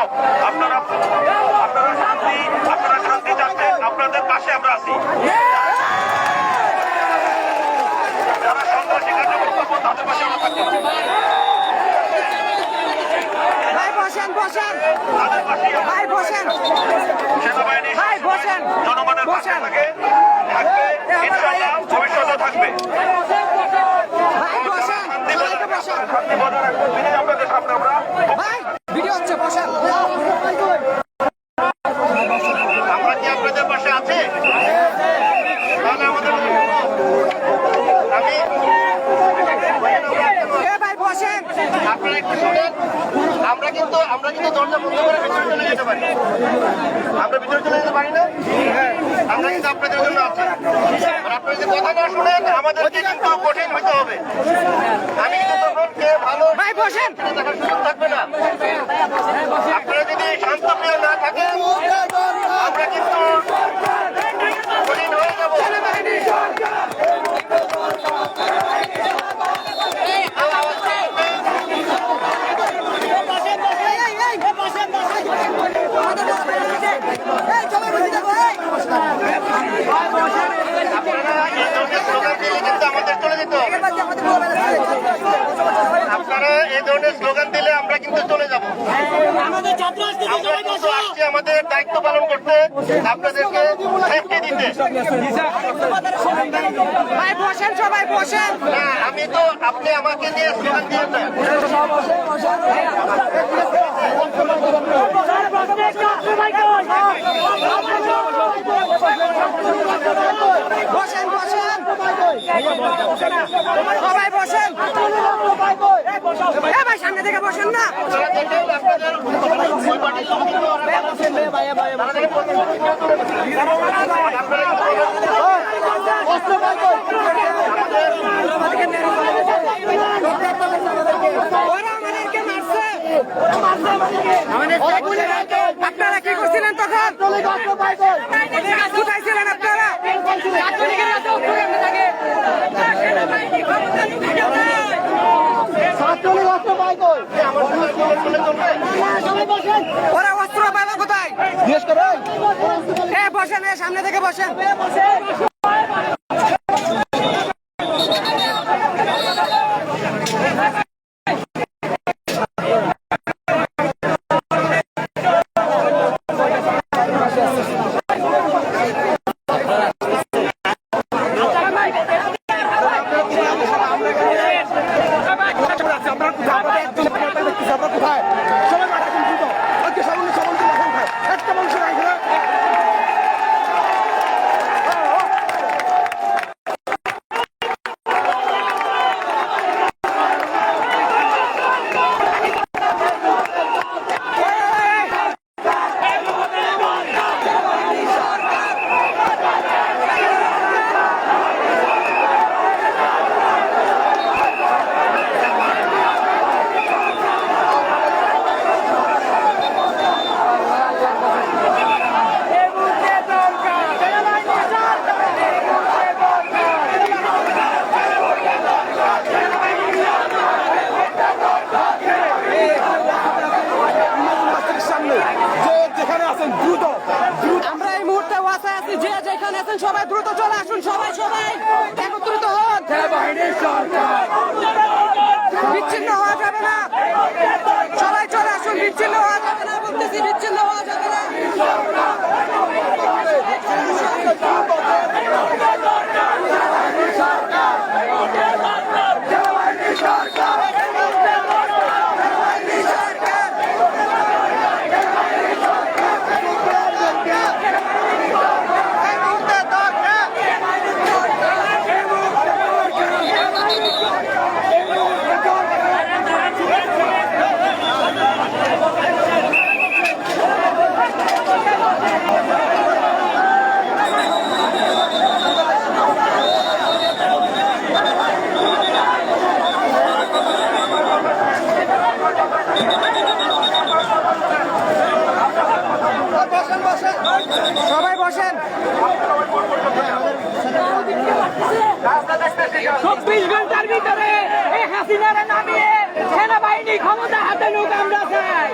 দর্শক, আপনারা শান্তি চাচ্ছেন, আপনাদের পাশে আমরা আছি। যারা সন্ত্রাসী কার্যক্রম করবো তাদের পাশে আমরা থাকবো। তাদের পাশেই সেনাবাহিনী জনগণের পাশে থাকবে, ইনশাআল্লাহ ভবিষ্যতে থাকবে। শান্তি বজায় রাখবো, আপনাদের সামনে আমরা আমরা কি আপনাদের পাশে আছি? তাহলে আমাদের আপনারা একটু শুনেন, আমরা কিন্তু দরজা বন্ধ করে ভিতরে চলে যেতে পারি। আমরা ভিতরে চলে যেতে পারি না, আমরা কিন্তু আপনাদের জন্য আছি। আপনারা যদি কথা না শুনেন আমাদেরকে কিন্তু কঠিন হইতে হবে। আমি কিন্তু তখন কে ভালো দেখার সুযোগ থাকবে না। আপনারা যদি শান্তপ্রিয় না থাকেন আমরা কিন্তু কঠিন হয়ে যাবো। আপনারা এই ধরনের স্লোগান দিলে আমরা কিন্তু চলে যাব। আমাদের দায়িত্ব পালন করতে, আপনাদেরকে সেফটি দিতে। আমি তো আপনি আমাকে নিয়ে স্লোগান দিয়ে সবাই বসেন, ভাই সামনে থেকে বসেন না। আপনারা কি করছিলেন তখন? কোথায় ছিলেন আপনারা? ওরা অস্ত্র পাবে কোথায়? বসেন, সামনে থেকে বসেন। সবাই দ্রুত চলে আসুন, সবাই একত্রিত হন। বিচ্ছিন্ন হওয়া যাবে না, সবাই চলে আসুন। বিচ্ছিন্ন হওয়া যাবে না, বলতেছি বিচ্ছিন্ন হওয়া যাবে না। সবাই বসেন। 24 ঘন্টার ভিতরে এই হাসিনারে নামিয়ে সেনাবাহিনী ক্ষমতা হাতে নিক আমরা চাই।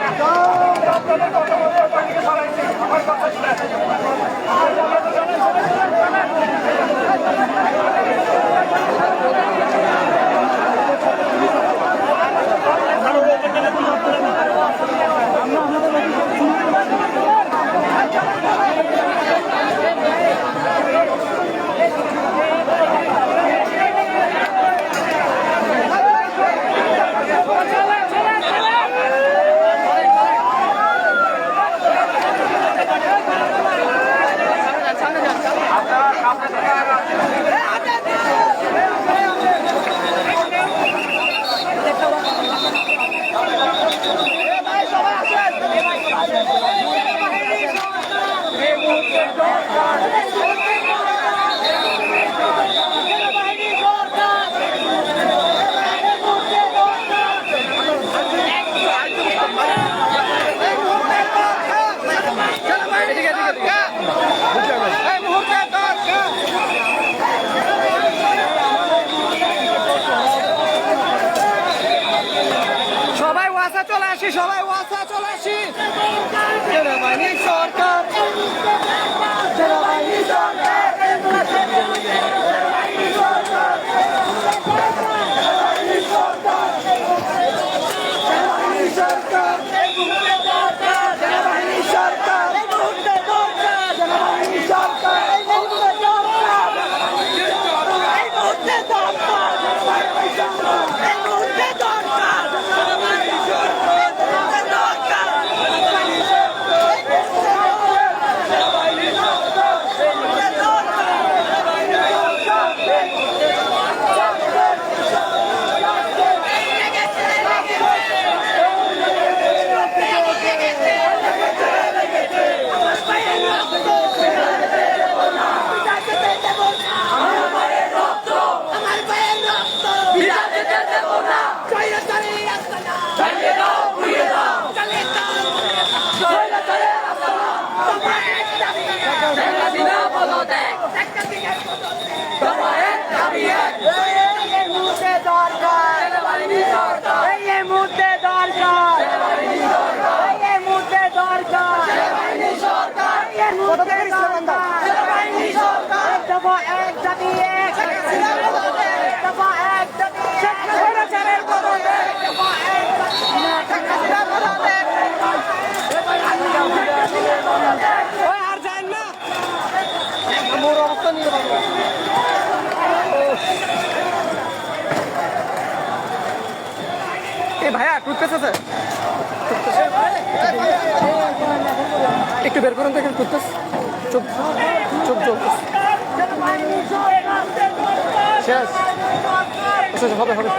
সবাই ওয়াসা চলে আসি, সবাই ওয়াসা চলে আসি। সেনাবাহিনী সরকার, সেনাবাহিনী সরকার, সেনাবাহিনী সরকার, সেনাবাহিনী সরকার, সেনাবাহিনী সরকার, সেনাবাহিনী সরকার, এই মুহূর্তে দরকার, সেনাবাহিনী সরকার, এই মুহূর্তে দরকার, এই মুহূর্তে দরকার, এই মুহূর্তে দরকার। আর যান না, মোর অবস্থা নিয়ে এ ভাইয়া টুথপেস্ট আছে? একটু বের করুন তো এখানে টুথপেস্ট। চুপ চুপ চুপ শেষ। আচ্ছা হবে হবে।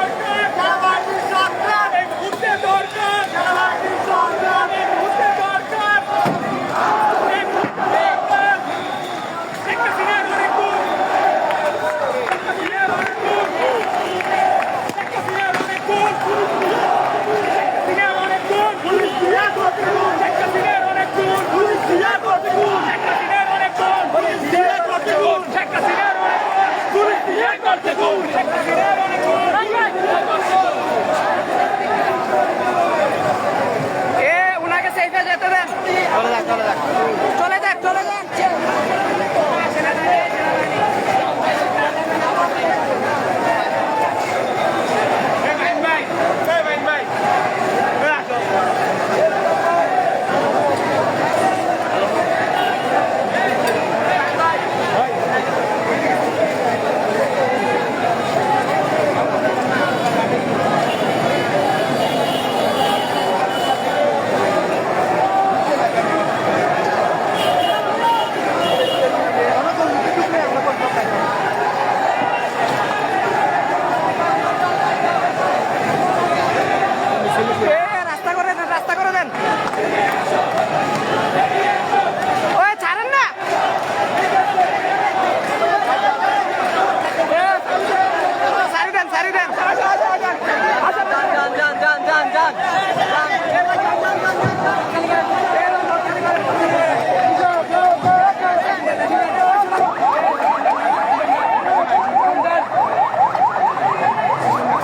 উনাকে সেইফে যেতে দেন। চলে যাক চলে যাক।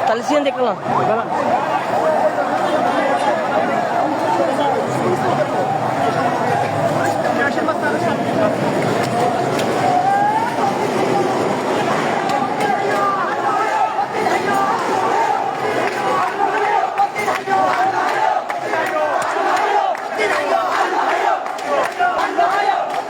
Talisian dekla.